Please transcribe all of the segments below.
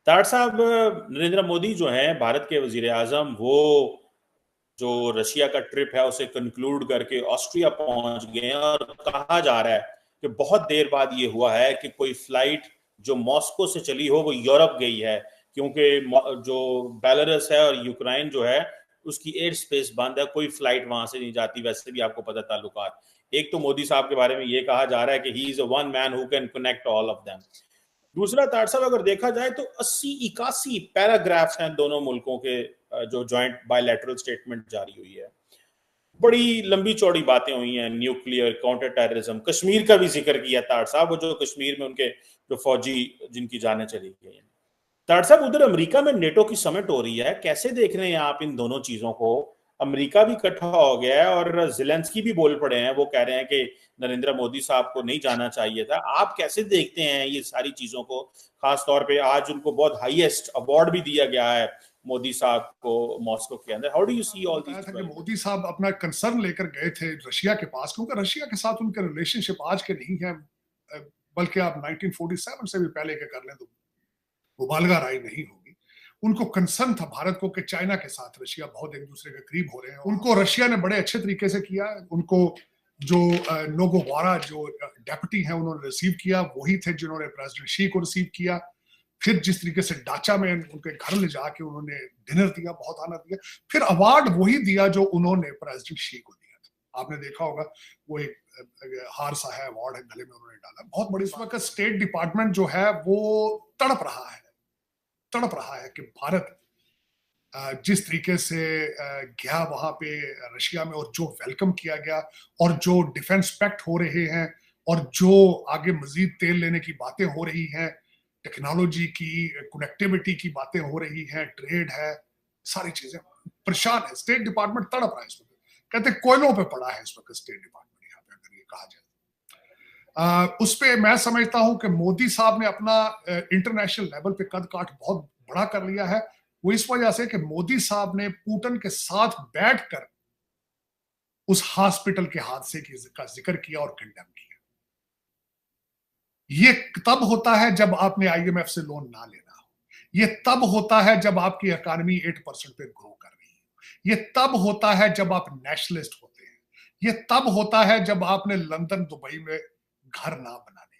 तार साहब, नरेंद्र मोदी जो हैं भारत के वजीर आजम, वो जो रशिया का ट्रिप है उसे कंक्लूड करके ऑस्ट्रिया पहुंच गए हैं और कहा जा रहा है कि बहुत देर बाद ये हुआ है कि कोई फ्लाइट जो मॉस्को से चली हो वो यूरोप गई है, क्योंकि जो बेलारूस है और यूक्रेन जो है उसकी एयर स्पेस बंद है, कोई फ्लाइट वहां से नहीं जाती। वैसे भी आपको पता ताल्लुकात। एक तो मोदी साहब के बारे में ये कहा जा रहा है कि he is a one man who can connect all of them. दूसरा, तार साहब, अगर देखा जाए तो 80-81 पैराग्राफ्स हैं दोनों मुल्कों के, जो जॉइंट बायलैटरल स्टेटमेंट जारी हुई है। बड़ी लंबी चौड़ी बातें हुई हैं, न्यूक्लियर, काउंटर टेररिज्म, कश्मीर का भी जिक्र किया तार साहब, वो जो कश्मीर में उनके जो फौजी जिनकी जानें चली गई हैं। तार साहब, उधर अमेरिका में नेटो की समिट हो रही है, कैसे देख रहे हैं आप इन दोनों चीजों को? अमेरिका भी इकट्ठा हो गया है और जेलेंस्की भी बोल पड़े हैं, वो कह रहे हैं कि नरेंद्र मोदी साहब को नहीं जाना चाहिए था। आप कैसे देखते हैं ये सारी चीजों को? खास तौर पे आज उनको बहुत हाईएस्ट अवार्ड भी दिया गया है मोदी साहब को मॉस्को के अंदर। How do you see all बताया दिस? था कि मोदी साहब अपना कंसर्न लेकर गए थे रशिया के पास, क्योंकि रशिया के साथ उनके रिलेशनशिप आज के नहीं है, बल्कि आप 1947 से भी पहले के कर लें तो मुबालगा राय नहीं होगी। उनको कंसर्न था भारत को कि चाइना के साथ रशिया बहुत एक दूसरे के करीब हो रहे हैं। उनको रशिया ने बड़े अच्छे तरीके से किया। उनको जो नोगोवारा जो डेप्यूटी हैं उन्होंने रिसीव किया, वही थे जिन्होंने प्रेसिडेंट शी को रिसीव किया। फिर जिस तरीके से डाचा में उनके घर ले जाके उन्होंने डिनर दिया, बहुत आनंद दिया। फिर अवार्ड वही दिया जो उन्होंने प्रेसिडेंट शी को दिया था। आपने देखा होगा वो एक हार सा है, अवार्ड है, गले में उन्होंने डाला। बहुत बड़ी। इस वक्त स्टेट डिपार्टमेंट जो है वो तड़प रहा है कि भारत जिस तरीके से गया वहां पे रशिया में, और जो वेलकम किया गया, और जो डिफेंस पैक्ट हो रहे हैं, और जो आगे मजीद तेल लेने की बातें हो रही हैं, टेक्नोलॉजी की, कनेक्टिविटी की बातें हो रही हैं, ट्रेड है, सारी चीजें। परेशान है स्टेट डिपार्टमेंट, तड़प रहा है इस वक्त। कहते कोयलों पे पड़ा है इस वक्त स्टेट डिपार्टमेंट यहाँ पे, अगर ये कहा जाए। उस पर मैं समझता हूं कि मोदी साहब ने अपना इंटरनेशनल लेवल पे कद काठ बहुत बड़ा कर लिया है। वो इस वजह से कि मोदी साहब ने पुतिन के साथ बैठकर उस हॉस्पिटल के हादसे का जिक्र किया और कंडेम किया। ये तब होता है जब आपने आईएमएफ से लोन ना लेना हो। ये तब होता है जब आपकी इकोनॉमी 8% पे ग्रो कर रही है। ये तब होता है जब आप नेशनलिस्ट होते हैं। ये तब होता है जब आपने लंदन, दुबई में घर ना बनाने।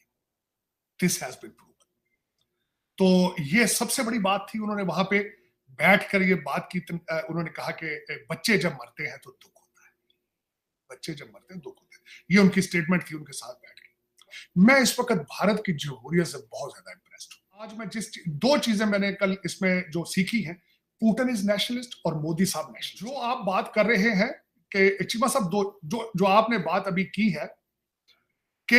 This has been proven. तो ये सबसे बड़ी बात थी। उन्होंने वहां पे बैठकर ये बात की। उन्होंने कहा कि बच्चे जब मरते हैं तो दुख होता है, बच्चे जब मरते हैं दुख होता है। ये उनकी स्टेटमेंट थी उनके साथ बैठ के। मैं इस वक्त भारत की जमहूरियत से बहुत ज्यादा इंप्रेस्ड हूं। आज मैं दो चीजें मैंने कल इसमें जो सीखी हैं, पुतिन इज नेशनलिस्ट और मोदी साहब नेशनलिस्ट। जो आप बात कर रहे हैं कि चीमा साहब, जो आपने बात अभी की है कि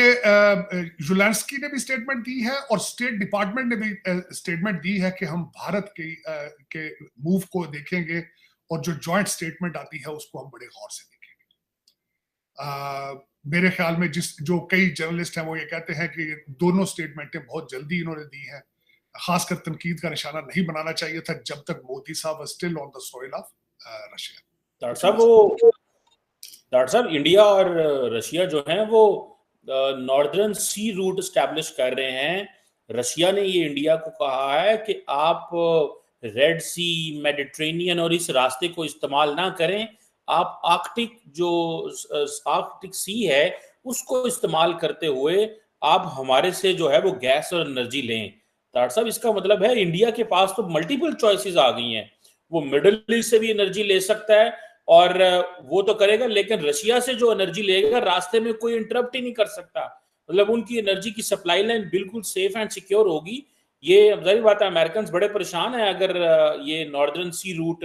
ज़ेलेंस्की ने भी स्टेटमेंट दी है और स्टेट डिपार्टमेंट ने भी स्टेटमेंट दी है कि हम भारत के मूव को देखेंगे, और जो जॉइंट स्टेटमेंट आती है उसको हम बड़े गौर से देखेंगे। मेरे ख्याल में जो कई जर्नलिस्ट हैं वो ये कहते हैं कि दोनों स्टेटमेंटें बहुत जल्दी इन्होंने दी हैं। खासकर तनकीद का निशाना नहीं बनाना चाहिए था जब तक मोदी साहब still on the soil of Russia. Doctor साहब, इंडिया और रशिया जो है वो नॉर्दर्न सी रूट स्टैब्लिश कर रहे हैं। रशिया ने ये इंडिया को कहा है कि आप रेड सी, मेडिटेरेनियन और इस रास्ते को इस्तेमाल ना करें, आप आर्कटिक सी है उसको इस्तेमाल करते हुए आप हमारे से जो है वो गैस और एनर्जी लें। डॉक्टर साहब, इसका मतलब है इंडिया के पास तो मल्टीपल चॉइसेस आ गई हैं। वो मिडिल ईस्ट से भी एनर्जी ले सकता है और वो तो करेगा, लेकिन रशिया से जो एनर्जी लेगा रास्ते में कोई इंटरप्ट ही नहीं कर सकता। मतलब उनकी एनर्जी की सप्लाई लाइन बिल्कुल सेफ एंड सिक्योर होगी। ये जाहिर बात है अमेरिकन बड़े परेशान है अगर ये नॉर्दर्न सी रूट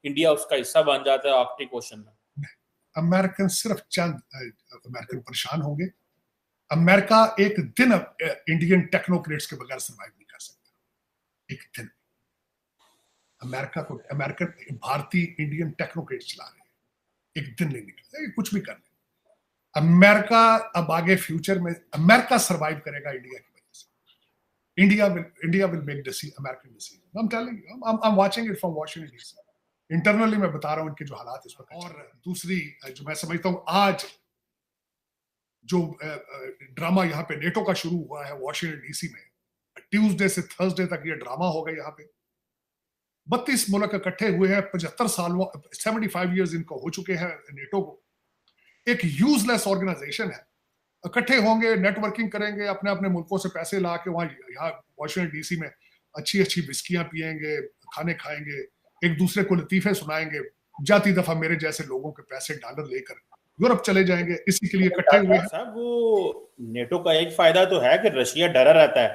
इंडिया उसका हिस्सा बन जाता है आर्कटिक ओशन में। अमेरिकन सिर्फ चंद अमेरिकन परेशान होंगे। अमेरिका एक दिन इंडियन टेक्नोक्रेट्स के बगैर सर्वाइव नहीं कर सकता। एक दिन अमेरिकन भारतीय इंडियन टेक्नोक्रेट चला रहे हैं, एक दिन नहीं निकलता। कुछ भी कर ले, अमेरिका अब आगे फ्यूचर में अमेरिका सर्वाइव करेगा इंडिया की वजह से। India will make American decision. I am telling you, I am watching it from Washington DC. Internally मैं बता रहा हूं इनके जो हालात इस वक्त। और दूसरी जो मैं समझता हूं, आज जो ड्रामा यहाँ पे नेटो का शुरू हुआ है वाशिंगटन डीसी में, ट्यूसडे से थर्सडे तक ये ड्रामा होगा। यहाँ पे 32 मुल्क इकट्ठे हुए हैं, 75 साल 75 ईयर्स इनको हो चुके हैं नेटो को। एक यूजलेस ऑर्गेनाइजेशन है। इकट्ठे होंगे, नेटवर्किंग करेंगे, अपने अपने मुल्कों से पैसे ला के वहां यहाँ वॉशिंगटन डीसी में अच्छी अच्छी बिस्कियां पियेंगे, खाने खाएंगे, एक दूसरे को लतीफे सुनाएंगे। जाती दफा मेरे जैसे लोगों के पैसे डॉलर लेकर यूरोप चले जाएंगे, इसी के लिए इकट्ठे हुए हैं। साहब वो नेटो का एक फायदा तो है कि रशिया डरा रहता है,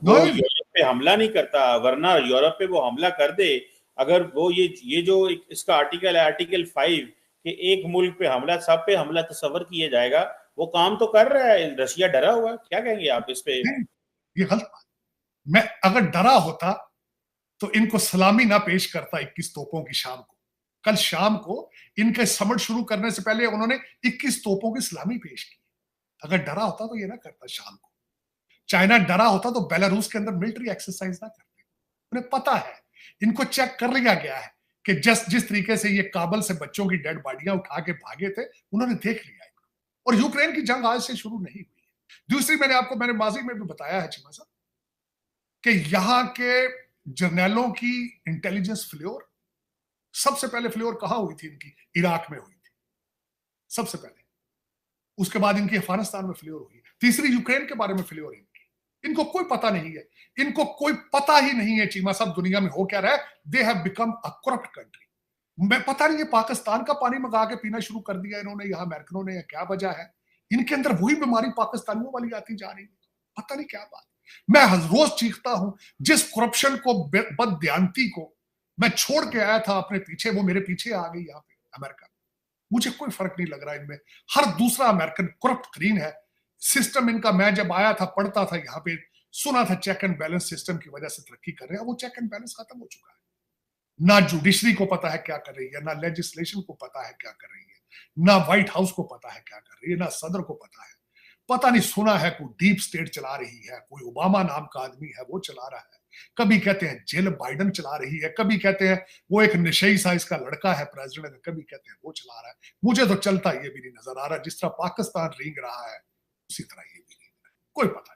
वो यूरोप पे हमला नहीं करता, वरना यूरोप पे वो हमला कर दे। अगर वो ये जो इसका आर्टिकल है, आर्टिकल 5 कि एक मुल्क पे हमला, सब पे हमला तस्वर किया जाएगा, वो काम तो कर रहा है। रशिया डरा हुआ, क्या कहेंगे आप इस पे? ये गलत बात। मैं अगर डरा होता तो इनको सलामी ना पेश करता 21 तोपों की शाम को। कल शाम को इनके समट शुरू करने से पहले उन्होंने 21 तोपों की सलामी पेश की। अगर डरा होता तो ये ना करता शाम को। चाइना डरा होता तो बेलारूस के अंदर मिलिट्री एक्सरसाइज ना करते। उन्हें पता है, इनको चेक कर लिया गया है कि जिस तरीके से ये काबल से बच्चों की डेड बॉडियां उठा के भागे थे, उन्होंने देख लिया। और यूक्रेन की जंग आज से शुरू नहीं हुई है। दूसरी, मैंने माजी में भी बताया है चीमा साहब कि यहां के जर्नैलों की इंटेलिजेंस फ्लोर, सबसे पहले फ्लोर कहां हुई थी इनकी? इराक में हुई थी सबसे पहले। उसके बाद इनकी अफगानिस्तान में फ्लोर हुई। तीसरी यूक्रेन के बारे में फ्लोर इनकी। इनको कोई पता नहीं है, इनको कोई पता ही नहीं है चीमा साहब दुनिया में हो क्या रहा है। They have become a corrupt country. मैं पता नहीं, ये पाकिस्तान का पानी मंगा के पीना शुरू कर दिया इन्होंने यहाँ अमेरिकनों ने, या क्या वजह है? इनके अंदर वही बीमारी पाकिस्तानियों वाली आती जा रही है, पता नहीं क्या बात। मैं हर रोज चीखता हूं, जिस करप्शन को, बददियानती को मैं छोड़ के आया था अपने पीछे, वो मेरे पीछे आ गई यहाँ पे अमेरिका। मुझे कोई फर्क नहीं लग रहा इनमें। हर दूसरा अमेरिकन करप्ट तरीन है। सिस्टम इनका, मैं जब आया था, पढ़ता था यहाँ पे, सुना था चेक एंड बैलेंस सिस्टम की वजह से तरक्की कर रहे हैं। वो चेक एंड बैलेंस खत्म हो चुका है। ना जुडिशरी को पता है क्या कर रही है, ना लेजिस्लेशन को पता है क्या कर रही है, ना व्हाइट हाउस को पता है क्या कर रही है, ना सदर को पता है। पता नहीं, सुना है कोई डीप स्टेट चला रही है, कोई ओबामा नाम का आदमी है वो चला रहा है। कभी कहते हैं जिल बाइडन चला रही है, कभी कहते हैं वो एक नशेई सा इसका लड़का है प्रेसिडेंट, कभी कहते हैं वो चला रहा है। मुझे तो चलता ये भी नहीं नजर आ रहा। जिस तरह पाकिस्तान रेंग रहा है उसी तरह ये भी नहीं, कोई पता नहीं।